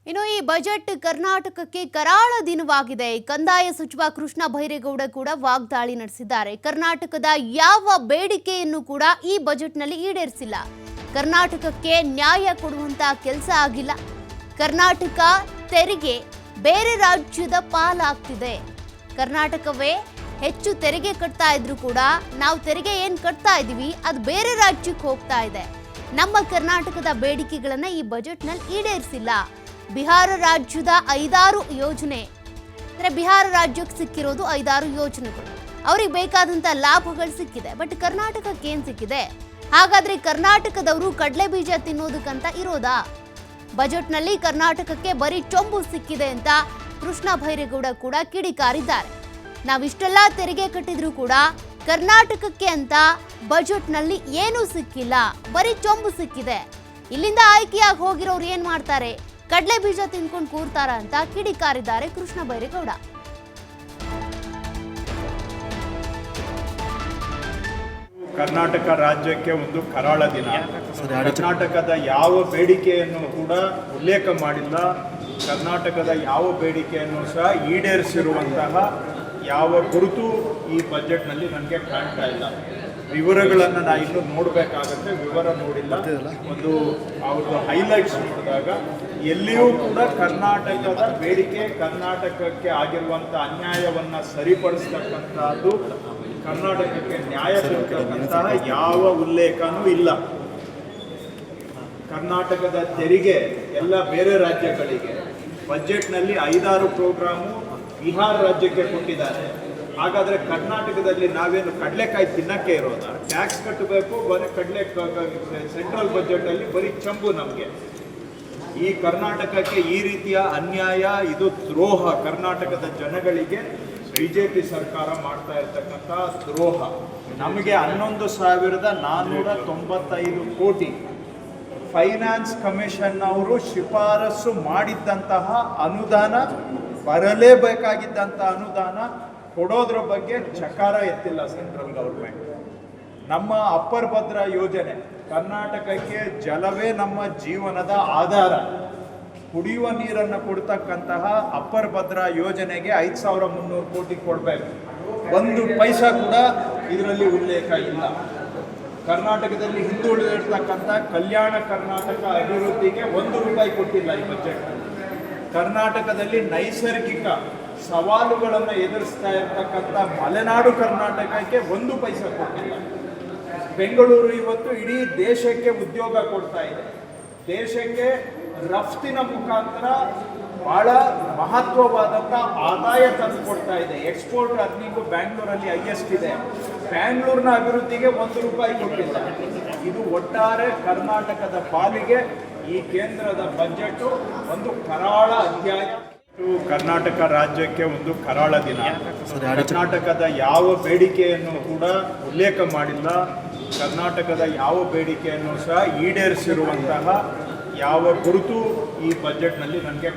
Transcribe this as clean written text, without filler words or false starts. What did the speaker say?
ಇನ್ನು ಈ ಬಜೆಟ್ ಕರ್ನಾಟಕಕ್ಕೆ ಕರಾಳ ದಿನವಾಗಿದೆ. ಕಂದಾಯ ಸಚಿವ ಕೃಷ್ಣ ಬೈರೇಗೌಡ ಕೂಡ ವಾಗ್ದಾಳಿ ನಡೆಸಿದ್ದಾರೆ. ಕರ್ನಾಟಕದ ಯಾವ ಬೇಡಿಕೆಯನ್ನು ಕೂಡ ಈ ಬಜೆಟ್ನಲ್ಲಿ ಈಡೇರಿಸಿಲ್ಲ. ಕರ್ನಾಟಕಕ್ಕೆ ನ್ಯಾಯ ಕೊಡುವಂತ ಕೆಲಸ ಆಗಿಲ್ಲ. ಕರ್ನಾಟಕ ತೆರಿಗೆ ಬೇರೆ ರಾಜ್ಯದ ಪಾಲಾಗ್ತಿದೆ. ಕರ್ನಾಟಕವೇ ಹೆಚ್ಚು ತೆರಿಗೆ ಕಟ್ತಾ ಇದ್ರು ಕೂಡ ನಾವು ತೆರಿಗೆ ಏನು ಕಟ್ತಾ ಇದೀವಿ ಅದು ಬೇರೆ ರಾಜ್ಯಕ್ಕೆ ಹೋಗ್ತಾ ಇದೆ. ನಮ್ಮ ಕರ್ನಾಟಕದ ಬೇಡಿಕೆಗಳನ್ನ ಈ ಬಜೆಟ್ನಲ್ಲಿ ಈಡೇರಿಸಿಲ್ಲ. ಬಿಹಾರ ರಾಜ್ಯದ 5-6 ಯೋಜನೆ ಅಂದರೆ ಬಿಹಾರ ರಾಜ್ಯಕ್ಕೆ ಸಿಕ್ಕಿರೋದು 5-6 ಯೋಜನೆಗಳು, ಅವ್ರಿಗೆ ಬೇಕಾದಂಥ ಲಾಭಗಳು ಸಿಕ್ಕಿದೆ. ಬಟ್ ಕರ್ನಾಟಕಕ್ಕೆ ಏನು ಸಿಕ್ಕಿದೆ? ಹಾಗಾದ್ರೆ ಕರ್ನಾಟಕದವರು ಕಡಲೆ ಬೀಜ ತಿನ್ನೋದಕ್ಕಂತ ಇರೋದಾ? ಬಜೆಟ್ನಲ್ಲಿ ಕರ್ನಾಟಕಕ್ಕೆ ಬರೀ ಚೊಂಬು ಸಿಕ್ಕಿದೆ ಅಂತ ಕೃಷ್ಣ ಬೈರೇಗೌಡ ಕೂಡ ಕಿಡಿಕಾರಿದ್ದಾರೆ. ನಾವಿಷ್ಟೆಲ್ಲ ತೆರಿಗೆ ಕಟ್ಟಿದ್ರು ಕೂಡ ಕರ್ನಾಟಕಕ್ಕೆ ಅಂತ ಬಜೆಟ್ನಲ್ಲಿ ಏನೂ ಸಿಕ್ಕಿಲ್ಲ, ಬರೀ ಚೊಂಬು ಸಿಕ್ಕಿದೆ. ಇಲ್ಲಿಂದ ಆಯ್ಕೆಯಾಗಿ ಹೋಗಿರೋರು ಏನ್ ಮಾಡ್ತಾರೆ? ಕಡಲೆ ಬೀಜ ತಿನ್ಕೊಂಡು ಕೂರ್ತಾರ ಅಂತ ಕಿಡಿಕಾರಿದ್ದಾರೆ ಕೃಷ್ಣ ಬೈರೇಗೌಡ. ಕರ್ನಾಟಕ ರಾಜ್ಯಕ್ಕೆ ಒಂದು ಕರಾಳ ದಿನ. ಕರ್ನಾಟಕದ ಯಾವ ಬೇಡಿಕೆಯನ್ನು ಕೂಡ ಉಲ್ಲೇಖ ಮಾಡಿಲ್ಲ. ಕರ್ನಾಟಕದ ಯಾವ ಬೇಡಿಕೆಯನ್ನು ಸಹ ಈಡೇರಿಸಿರುವಂತಹ ಯಾವ ಗುರುತು ಈ ಬಜೆಟ್ನಲ್ಲಿ ನನಗೆ ಕಾಣ್ತಾ ಇಲ್ಲ. ವಿವರಗಳನ್ನು ನಾನು ಇನ್ನೂ ನೋಡಬೇಕಾಗತ್ತೆ, ವಿವರ ನೋಡಿಲ್ಲ. ಒಂದು ಅವ್ರದ್ದು ಹೈಲೈಟ್ಸ್ ನೋಡಿದಾಗ ಎಲ್ಲಿಯೂ ಕೂಡ ಕರ್ನಾಟಕದ ಬೇಡಿಕೆ, ಕರ್ನಾಟಕಕ್ಕೆ ಆಗಿರುವಂಥ ಅನ್ಯಾಯವನ್ನು ಸರಿಪಡಿಸ್ತಕ್ಕಂಥದ್ದು, ಕರ್ನಾಟಕಕ್ಕೆ ನ್ಯಾಯ ಸಿಗತಕ್ಕಂತಹ ಯಾವ ಉಲ್ಲೇಖನೂ ಇಲ್ಲ. ಕರ್ನಾಟಕದ ತೆರಿಗೆ ಎಲ್ಲ ಬೇರೆ ರಾಜ್ಯಗಳಿಗೆ ಬಜೆಟ್ನಲ್ಲಿ 5-6 ಪ್ರೋಗ್ರಾಮು ಬಿಹಾರ ರಾಜ್ಯಕ್ಕೆ ಕೊಟ್ಟಿದ್ದಾರೆ. ಹಾಗಾದರೆ ಕರ್ನಾಟಕದಲ್ಲಿ ನಾವೇನು ಕಡಲೆಕಾಯಿ ತಿನ್ನಕ್ಕೆ ಇರೋದಾ? ಟ್ಯಾಕ್ಸ್ ಕಟ್ಟಬೇಕು, ಬರೀ ಸೆಂಟ್ರಲ್ ಬಜೆಟಲ್ಲಿ ಬರೀ ಚಂಬು ನಮಗೆ. ಈ ಕರ್ನಾಟಕಕ್ಕೆ ಈ ರೀತಿಯ ಅನ್ಯಾಯ, ಇದು ದ್ರೋಹ. ಕರ್ನಾಟಕದ ಜನಗಳಿಗೆ ಬಿಜೆಪಿ ಸರ್ಕಾರ ಮಾಡ್ತಾ ಇರ್ತಕ್ಕಂಥ ದ್ರೋಹ. ನಮಗೆ 11,495 ಕೋಟಿ ಫೈನಾನ್ಸ್ ಕಮಿಷನ್ ಅವರು ಶಿಫಾರಸು ಮಾಡಿದ್ದಂತಹ ಅನುದಾನ, ಬರಲೇಬೇಕಾಗಿದ್ದಂಥ ಅನುದಾನ ಕೊಡೋದ್ರ ಬಗ್ಗೆ ಚಕಾರ ಎತ್ತಿಲ್ಲ ಸೆಂಟ್ರಲ್ ಗೌರ್ಮೆಂಟ್. ನಮ್ಮ ಅಪ್ಪರ್ ಭದ್ರಾ ಯೋಜನೆ, ಕರ್ನಾಟಕಕ್ಕೆ ಜಲವೇ ನಮ್ಮ ಜೀವನದ ಆಧಾರ. ಕುಡಿಯುವ ನೀರನ್ನು ಕೊಡ್ತಕ್ಕಂತಹ ಅಪ್ಪರ್ ಭದ್ರಾ ಯೋಜನೆಗೆ 5,300 ಕೋಟಿ ಕೊಡಬೇಕು. 1 ಪೈಸಾ ಕೂಡ ಇದರಲ್ಲಿ ಉಲ್ಲೇಖ ಇಲ್ಲ. ಕರ್ನಾಟಕದಲ್ಲಿ ಹಿಂದುಳಿದಿರ್ತಕ್ಕಂಥ ಕಲ್ಯಾಣ ಕರ್ನಾಟಕ ಅಭಿವೃದ್ಧಿಗೆ 1 ರೂಪಾಯಿ ಕೊಟ್ಟಿಲ್ಲ ಈ ಬಜೆಟ್. ಕರ್ನಾಟಕದಲ್ಲಿ ನೈಸರ್ಗಿಕ ಸವಾಲುಗಳನ್ನು ಎದುರಿಸ್ತಾ ಇರ್ತಕ್ಕಂಥ ಮಲೆನಾಡು ಕರ್ನಾಟಕಕ್ಕೆ 1 ಪೈಸಾ ಕೊಟ್ಟಿಲ್ಲ. ಬೆಂಗಳೂರು ಇವತ್ತು ಇಡೀ ದೇಶಕ್ಕೆ ಉದ್ಯೋಗ ಕೊಡ್ತಾ ಇದೆ. ದೇಶಕ್ಕೆ ರಫ್ತಿನ ಮುಖಾಂತರ ಬಹಳ ಮಹತ್ವವಾದಂಥ ಆದಾಯ ತಂದು ಕೊಡ್ತಾ ಇದೆ. ಎಕ್ಸ್ಪೋರ್ಟ್ ಅರ್ನಿಂಗು ಬ್ಯಾಂಗ್ಳೂರಲ್ಲಿ ಹೈಯೆಸ್ಟ್ ಇದೆ. ಬ್ಯಾಂಗ್ಳೂರಿನ ಅಭಿವೃದ್ಧಿಗೆ 1 ರೂಪಾಯಿ ಕೊಟ್ಟಿಲ್ಲ. ಇದು ಒಟ್ಟಾರೆ ಕರ್ನಾಟಕದ ಪಾಲಿಗೆ ಈ ಕೇಂದ್ರದ ಬಜೆಟ್ ಒಂದು ಕರಾಳ ಅಧ್ಯಾಯ. ಕರ್ನಾಟಕ ರಾಜ್ಯಕ್ಕೆ ಒಂದು ಕರಾಳ ದಿನ. ಕರ್ನಾಟಕದ ಯಾವ ಬೇಡಿಕೆಯನ್ನು ಕೂಡ ಉಲ್ಲೇಖ ಮಾಡಿಲ್ಲ. ಕರ್ನಾಟಕದ ಯಾವ ಬೇಡಿಕೆಯನ್ನು ಸಹ ಈಡೇರಿಸಿರುವಂತಹ ಯಾವ ಗುರುತು ಈ ಬಜೆಟ್ನಲ್ಲಿ ನನಗೆ